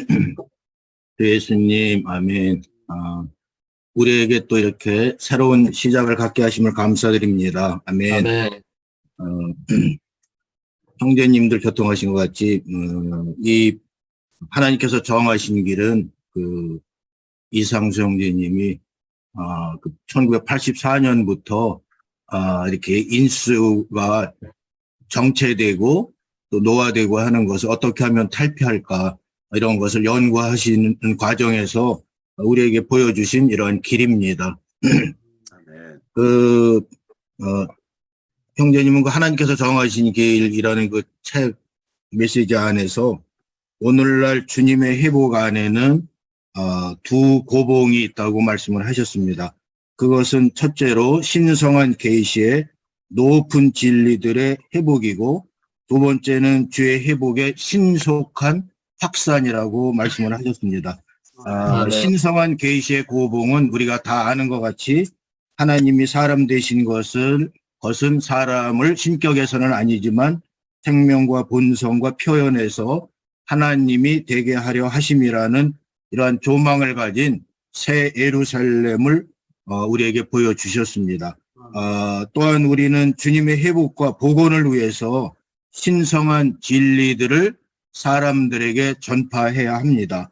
주 예수님, 아멘. 우리에게 또 이렇게 새로운 시작을 갖게 하심을 감사드립니다. 아멘. 아멘. 형제님들 교통하신 것 같이, 이 하나님께서 정하신 길은 이상수 형제님이 1984년부터 이렇게 인수가 정체되고 또 노화되고 하는 것을 어떻게 하면 탈피할까, 이런 것을 연구하시는 과정에서 우리에게 보여주신 이러한 길입니다. 형제님은 하나님께서 정하신 길이라는 그 책 메시지 안에서 오늘날 주님의 회복 안에는 두 고봉이 있다고 말씀을 하셨습니다. 그것은 첫째로 신성한 계시의 높은 진리들의 회복이고, 두 번째는 주의 회복의 신속한 확산이라고 말씀을 하셨습니다. 신성한 계시의 고봉은 우리가 다 아는 것 같이 하나님이 사람 되신 것은 사람을 신격에서는 아니지만 생명과 본성과 표현에서 하나님이 되게 하려 하심이라는 이러한 조망을 가진 새 예루살렘을 우리에게 보여주셨습니다. 또한 우리는 주님의 회복과 복원을 위해서 신성한 진리들을 사람들에게 전파해야 합니다.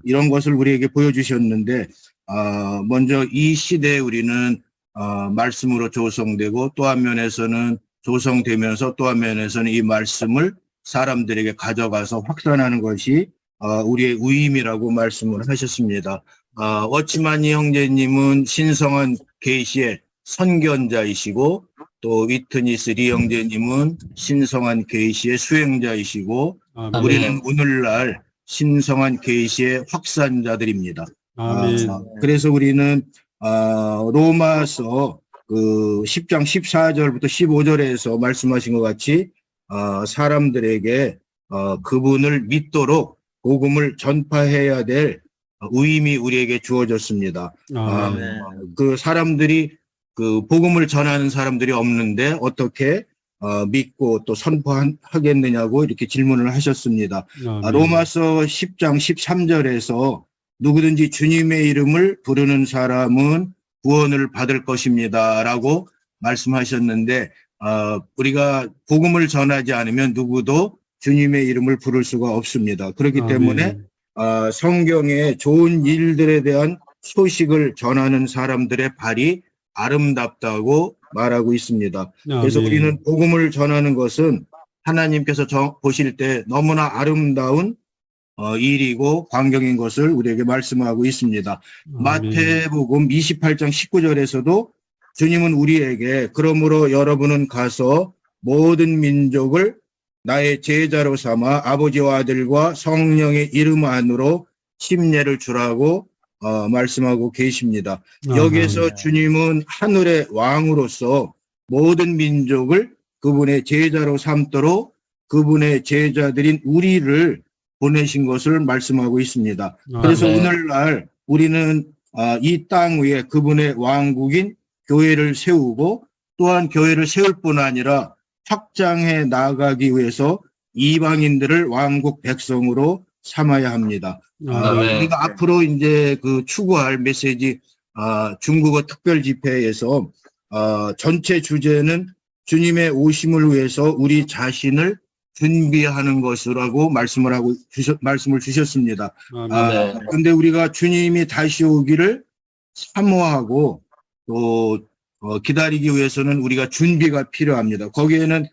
이런 것을 우리에게 보여주셨는데, 먼저 이 시대에 우리는 말씀으로 조성되고, 또 한 면에서는 조성되면서 또 한 면에서는 이 말씀을 사람들에게 가져가서 확산하는 것이 우리의 의임이라고 말씀을 하셨습니다. 어치마니 형제님은 신성한 계시의 선견자이시고, 또 위트니스 리 형제님은 신성한 계시의 수행자이시고, 우리는 오늘날 신성한 계시의 확산자들입니다. 그래서 우리는 로마서 10장 14절부터 15절에서 말씀하신 것 같이 사람들에게 그분을 믿도록 복음을 전파해야 될 의임이 우리에게 주어졌습니다. 그 사람들이 복음을 전하는 사람들이 없는데 어떻게 믿고 또 선포하겠느냐고 이렇게 질문을 하셨습니다. 로마서 10장 13절에서 누구든지 주님의 이름을 부르는 사람은 구원을 받을 것입니다 라고 말씀하셨는데, 우리가 복음을 전하지 않으면 누구도 주님의 이름을 부를 수가 없습니다. 그렇기 때문에 성경의 좋은 일들에 대한 소식을 전하는 사람들의 발이 아름답다고 말하고 있습니다. 그래서 우리는 복음을 전하는 것은 하나님께서 보실 때 너무나 아름다운 일이고 광경인 것을 우리에게 말씀하고 있습니다. 마태복음 28장 19절에서도 주님은 우리에게 그러므로 여러분은 가서 모든 민족을 나의 제자로 삼아 아버지와 아들과 성령의 이름 안으로 침례를 주라고 말씀하고 계십니다. 여기에서 주님은 하늘의 왕으로서 모든 민족을 그분의 제자로 삼도록 그분의 제자들인 우리를 보내신 것을 말씀하고 있습니다. 그래서 오늘날 우리는 이 땅 위에 그분의 왕국인 교회를 세우고, 또한 교회를 세울 뿐 아니라 확장해 나가기 위해서 이방인들을 왕국 백성으로 삼아야 합니다. 우리가 앞으로 이제 추구할 메시지, 중국어 특별 집회에서 전체 주제는 주님의 오심을 위해서 우리 자신을 준비하는 것이라고 말씀을 주셨습니다. 근데 우리가 주님이 다시 오기를 사모하고 또 기다리기 위해서는 우리가 준비가 필요합니다. 거기에는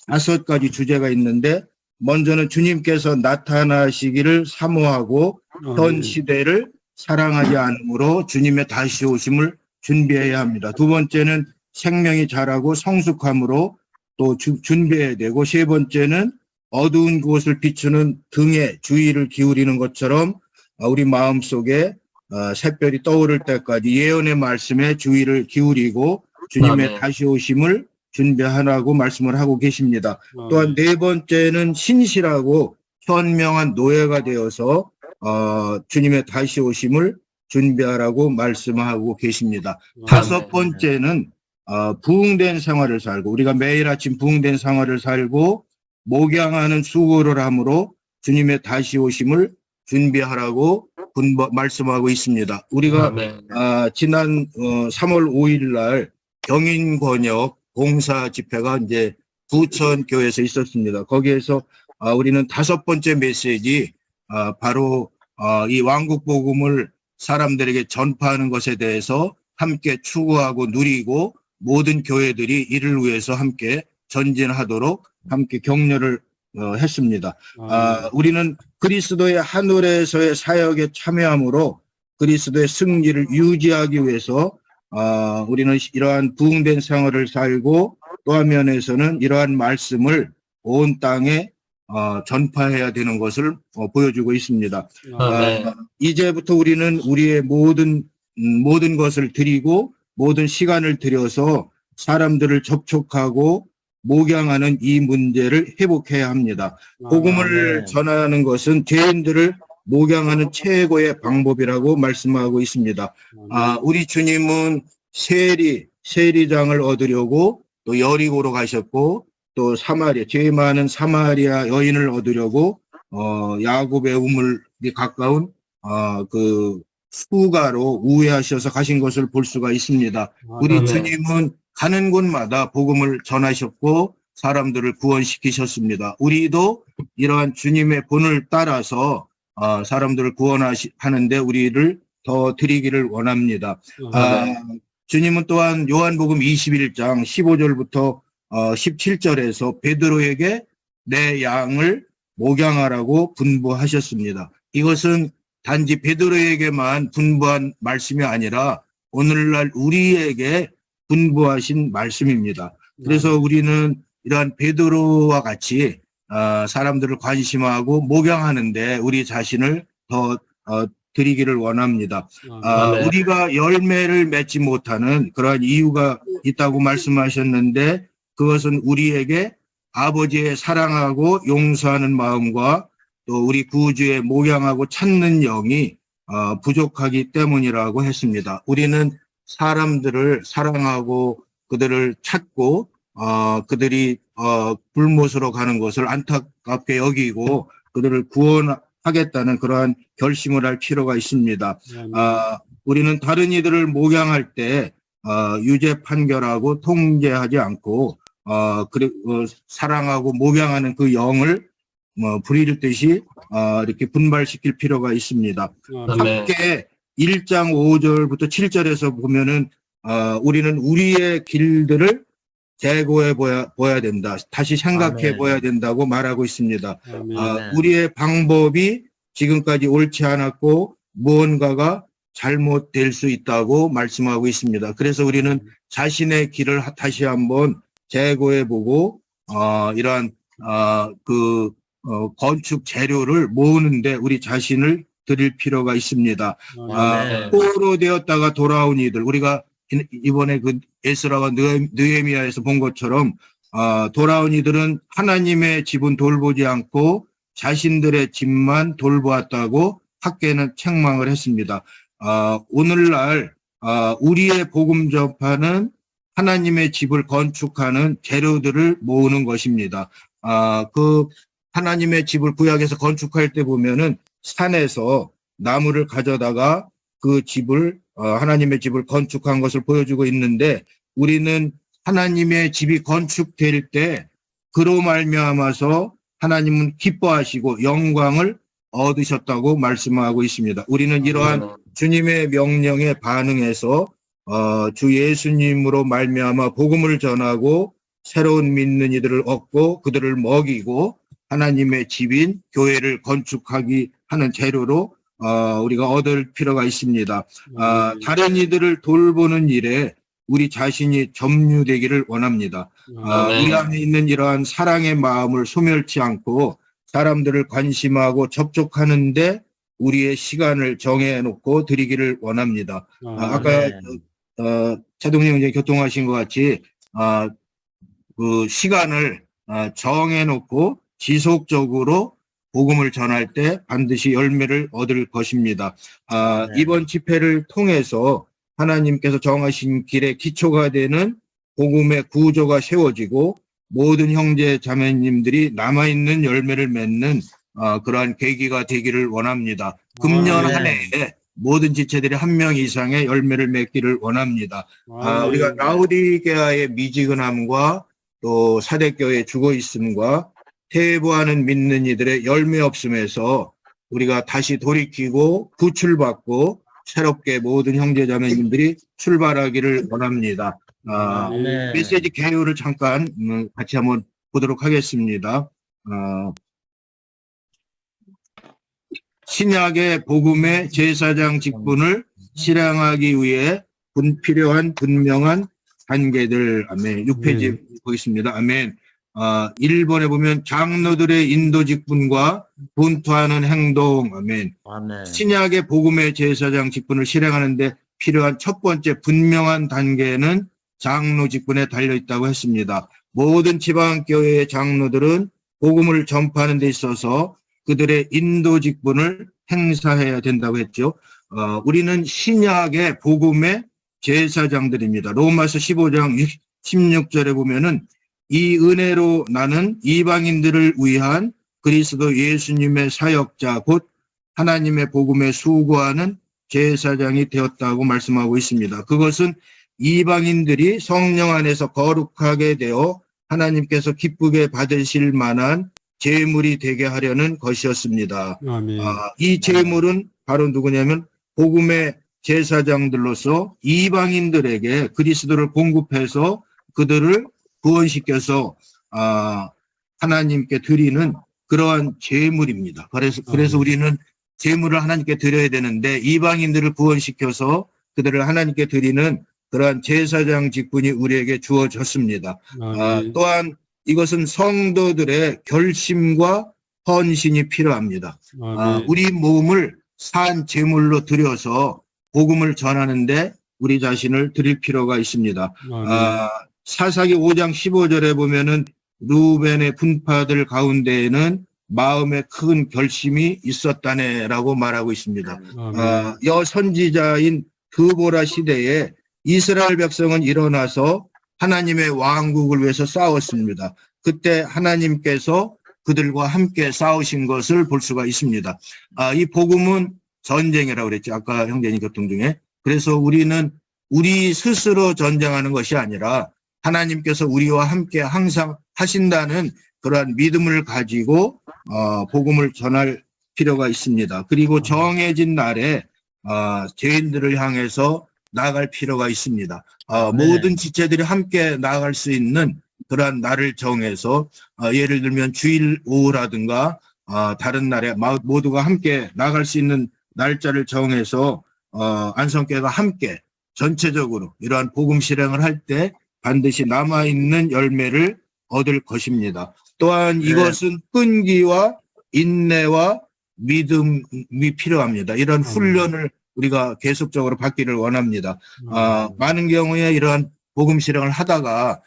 5가지 주제가 있는데, 먼저는 주님께서 나타나시기를 사모하고 현 시대를 사랑하지 않으므로 주님의 다시 오심을 준비해야 합니다. 두 번째는 생명이 자라고 성숙함으로 또 준비해야 되고, 세 번째는 어두운 곳을 비추는 등에 주의를 기울이는 것처럼 우리 마음속에 샛별이 떠오를 때까지 예언의 말씀에 주의를 기울이고 주님의 다시 오심을 준비하라고 말씀을 하고 계십니다. 또한 네 번째는 신실하고 현명한 노예가 되어서 주님의 다시 오심을 준비하라고 말씀하고 계십니다. 다섯 번째는 부흥된 생활을 살고, 우리가 매일 아침 부흥된 생활을 살고 목양하는 수고를 함으로 주님의 다시 오심을 준비하라고 말씀하고 있습니다. 우리가 지난 3월 5일 날 경인권역 봉사 집회가 이제 부천 교회에서 있었습니다. 거기에서 우리는 5번째 메시지 바로 이 왕국 복음을 사람들에게 전파하는 것에 대해서 함께 추구하고 누리고 모든 교회들이 이를 위해서 함께 전진하도록 함께 격려를 했습니다. 우리는 그리스도의 하늘에서의 사역에 참여함으로 그리스도의 승리를 유지하기 위해서 우리는 이러한 부흥된 생활을 살고 또 한면에서는 이러한 말씀을 온 땅에 전파해야 되는 것을 보여주고 있습니다. 이제부터 우리는 우리의 모든 것을 드리고 모든 시간을 들여서 사람들을 접촉하고 목양하는 이 문제를 회복해야 합니다. 복음을 전하는 것은 죄인들을 목양하는 최고의 방법이라고 말씀하고 있습니다. 우리 주님은 세리장을 얻으려고 또 여리고로 가셨고 또 사마리아, 죄 많은 사마리아 여인을 얻으려고 야곱의 우물이 가까운 그 수가로 우회하셔서 가신 것을 볼 수가 있습니다. 우리 주님은 가는 곳마다 복음을 전하셨고 사람들을 구원시키셨습니다. 우리도 이러한 주님의 본을 따라서 사람들을 구원하는데 우리를 더 드리기를 원합니다. 주님은 또한 요한복음 21장 15절부터 17절에서 베드로에게 내 양을 목양하라고 분부하셨습니다. 이것은 단지 베드로에게만 분부한 말씀이 아니라 오늘날 우리에게 분부하신 말씀입니다. 그래서 우리는 이러한 베드로와 같이 사람들을 관심하고 목양하는데 우리 자신을 더 드리기를 원합니다. 우리가 열매를 맺지 못하는 그러한 이유가 있다고 말씀하셨는데 그것은 우리에게 아버지의 사랑하고 용서하는 마음과 또 우리 구주의 목양하고 찾는 영이 부족하기 때문이라고 했습니다. 우리는 사람들을 사랑하고 그들을 찾고 그들이 불못으로 가는 것을 안타깝게 여기고 그들을 구원하겠다는 그러한 결심을 할 필요가 있습니다. 우리는 다른 이들을 목양할 때 유죄 판결하고 통제하지 않고 사랑하고 목양하는 그 영을 불이듯이 이렇게 분발시킬 필요가 있습니다. 함께 1장 5절부터 7절에서 보면은 우리는 우리의 길들을 재고해 보아야 된다. 다시 생각해 보아야 된다고 말하고 있습니다. 우리의 방법이 지금까지 옳지 않았고 무언가가 잘못될 수 있다고 말씀하고 있습니다. 그래서 우리는 자신의 길을 다시 한번 재고해 보고 이러한 건축 재료를 모으는데 우리 자신을 드릴 필요가 있습니다. 포로 되었다가 돌아온 이들, 우리가 이번에 그 에스라와 느헤미야에서 본 것처럼 돌아온 이들은 하나님의 집은 돌보지 않고 자신들의 집만 돌보았다고 학계는 책망을 했습니다. 오늘날 우리의 복음 전파는 하나님의 집을 건축하는 재료들을 모으는 것입니다. 그 하나님의 집을 구약에서 건축할 때 보면은 산에서 나무를 가져다가 그 집을 하나님의 집을 건축한 것을 보여주고 있는데 우리는 하나님의 집이 건축될 때 그로 말미암아서 하나님은 기뻐하시고 영광을 얻으셨다고 말씀하고 있습니다. 우리는 이러한 주님의 명령에 반응해서 주 예수님으로 말미암아 복음을 전하고 새로운 믿는 이들을 얻고 그들을 먹이고 하나님의 집인 교회를 건축하기 하는 재료로 우리가 얻을 필요가 있습니다. 다른 이들을 돌보는 일에 우리 자신이 점유되기를 원합니다. 우리 안에 있는 이러한 사랑의 마음을 소멸치 않고 사람들을 관심하고 접촉하는데 우리의 시간을 정해놓고 드리기를 원합니다. 아까 차동님 이제 교통하신 것 같이 그 시간을 정해놓고 지속적으로 복음을 전할 때 반드시 열매를 얻을 것입니다. 이번 집회를 통해서 하나님께서 정하신 길의 기초가 되는 복음의 구조가 세워지고 모든 형제 자매님들이 남아있는 열매를 맺는 그러한 계기가 되기를 원합니다. 금년 한 해에 모든 지체들이 한 명 이상의 열매를 맺기를 원합니다. 우리가 라오디게아의 미지근함과 또 사대교회의 죽어있음과 퇴보하는 믿는 이들의 열매 없음에서 우리가 다시 돌이키고 구출받고 새롭게 모든 형제자매님들이 출발하기를 원합니다. 메시지 개요를 잠깐 같이 한번 보도록 하겠습니다. 신약의 복음의 제사장 직분을 실행하기 위해 필요한 분명한 단계들. 아멘. 6페이지 보겠습니다. 아멘. 1번에 보면 장로들의 인도 직분과 분투하는 행동. 아멘. 신약의 복음의 제사장 직분을 실행하는데 필요한 첫 번째 분명한 단계는 장로 직분에 달려 있다고 했습니다. 모든 지방교회의 장로들은 복음을 전파하는 데 있어서 그들의 인도 직분을 행사해야 된다고 했죠. 우리는 신약의 복음의 제사장들입니다. 로마서 15장 16절에 보면은 이 은혜로 나는 이방인들을 위한 그리스도 예수님의 사역자 곧 하나님의 복음에 수고하는 제사장이 되었다고 말씀하고 있습니다. 그것은 이방인들이 성령 안에서 거룩하게 되어 하나님께서 기쁘게 받으실 만한 제물이 되게 하려는 것이었습니다. 이 제물은 바로 누구냐면 복음의 제사장들로서 이방인들에게 그리스도를 공급해서 그들을 구원시켜서 하나님께 드리는 그러한 제물입니다. 그래서 우리는 제물을 하나님께 드려야 되는데 이방인들을 구원시켜서 그들을 하나님께 드리는 그러한 제사장 직분이 우리에게 주어졌습니다. 또한 이것은 성도들의 결심과 헌신이 필요합니다. 우리 몸을 산 제물로 드려서 복음을 전하는데 우리 자신을 드릴 필요가 있습니다. 사사기 5장 15절에 보면은 루벤의 분파들 가운데에는 마음에 큰 결심이 있었다네라고 말하고 있습니다. 여선지자인 드보라 시대에 이스라엘 백성은 일어나서 하나님의 왕국을 위해서 싸웠습니다. 그때 하나님께서 그들과 함께 싸우신 것을 볼 수가 있습니다. 이 복음은 전쟁이라고 그랬죠. 아까 형제님 교통 중에. 그래서 우리는 우리 스스로 전쟁하는 것이 아니라 하나님께서 우리와 함께 항상 하신다는 그러한 믿음을 가지고 복음을 전할 필요가 있습니다. 그리고 정해진 날에 죄인들을 향해서 나아갈 필요가 있습니다. 모든 지체들이 함께 나아갈 수 있는 그러한 날을 정해서 예를 들면 주일 오후라든가 다른 날에 모두가 함께 나아갈 수 있는 날짜를 정해서 안성교회가 함께 전체적으로 이러한 복음 실행을 할 때 반드시 남아있는 열매를 얻을 것입니다. 또한 이것은 끈기와 인내와 믿음이 필요합니다. 이런 훈련을 우리가 계속적으로 받기를 원합니다. 많은 경우에 이러한 복음 실행을 하다가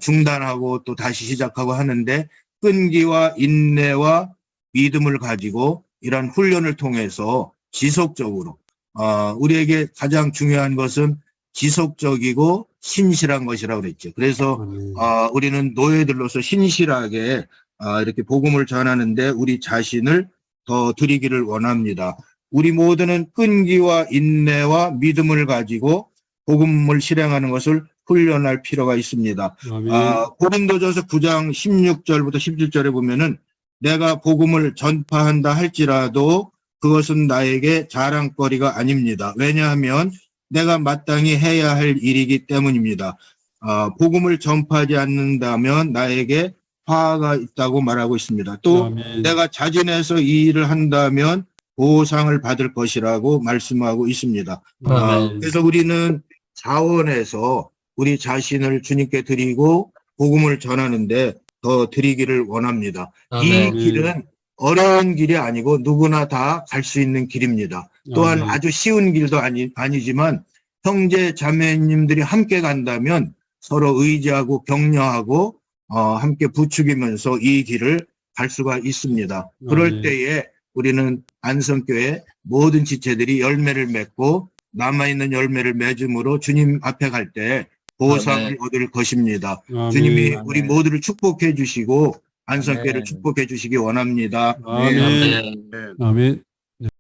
중단하고 또 다시 시작하고 하는데 끈기와 인내와 믿음을 가지고 이러한 훈련을 통해서 지속적으로 우리에게 가장 중요한 것은 지속적이고 신실한 것이라고 그랬죠. 그래서 우리는 노예들로서 신실하게 이렇게 복음을 전하는데 우리 자신을 더 드리기를 원합니다. 우리 모두는 끈기와 인내와 믿음을 가지고 복음을 실행하는 것을 훈련할 필요가 있습니다. 고린도전서 9장 16절부터 17절에 보면은 내가 복음을 전파한다 할지라도 그것은 나에게 자랑거리가 아닙니다. 왜냐하면 내가 마땅히 해야 할 일이기 때문입니다. 복음을 전파하지 않는다면 나에게 화가 있다고 말하고 있습니다. 또 내가 자진해서 이 일을 한다면 보상을 받을 것이라고 말씀하고 있습니다. 그래서 우리는 자원해서 우리 자신을 주님께 드리고 복음을 전하는데 더 드리기를 원합니다. 이 길은 어려운 길이 아니고 누구나 다 갈 수 있는 길입니다. 또한 아주 쉬운 길도 아니지만 형제 자매님들이 함께 간다면 서로 의지하고 격려하고 함께 부추기면서 이 길을 갈 수가 있습니다. 그럴 때에 우리는 안성교회 모든 지체들이 열매를 맺고 남아있는 열매를 맺음으로 주님 앞에 갈 때 보상을 얻을 것입니다. 주님이 우리 모두를 축복해 주시고 안성교회를 아멘. 축복해 주시기 원합니다. 아멘. 네. 아멘.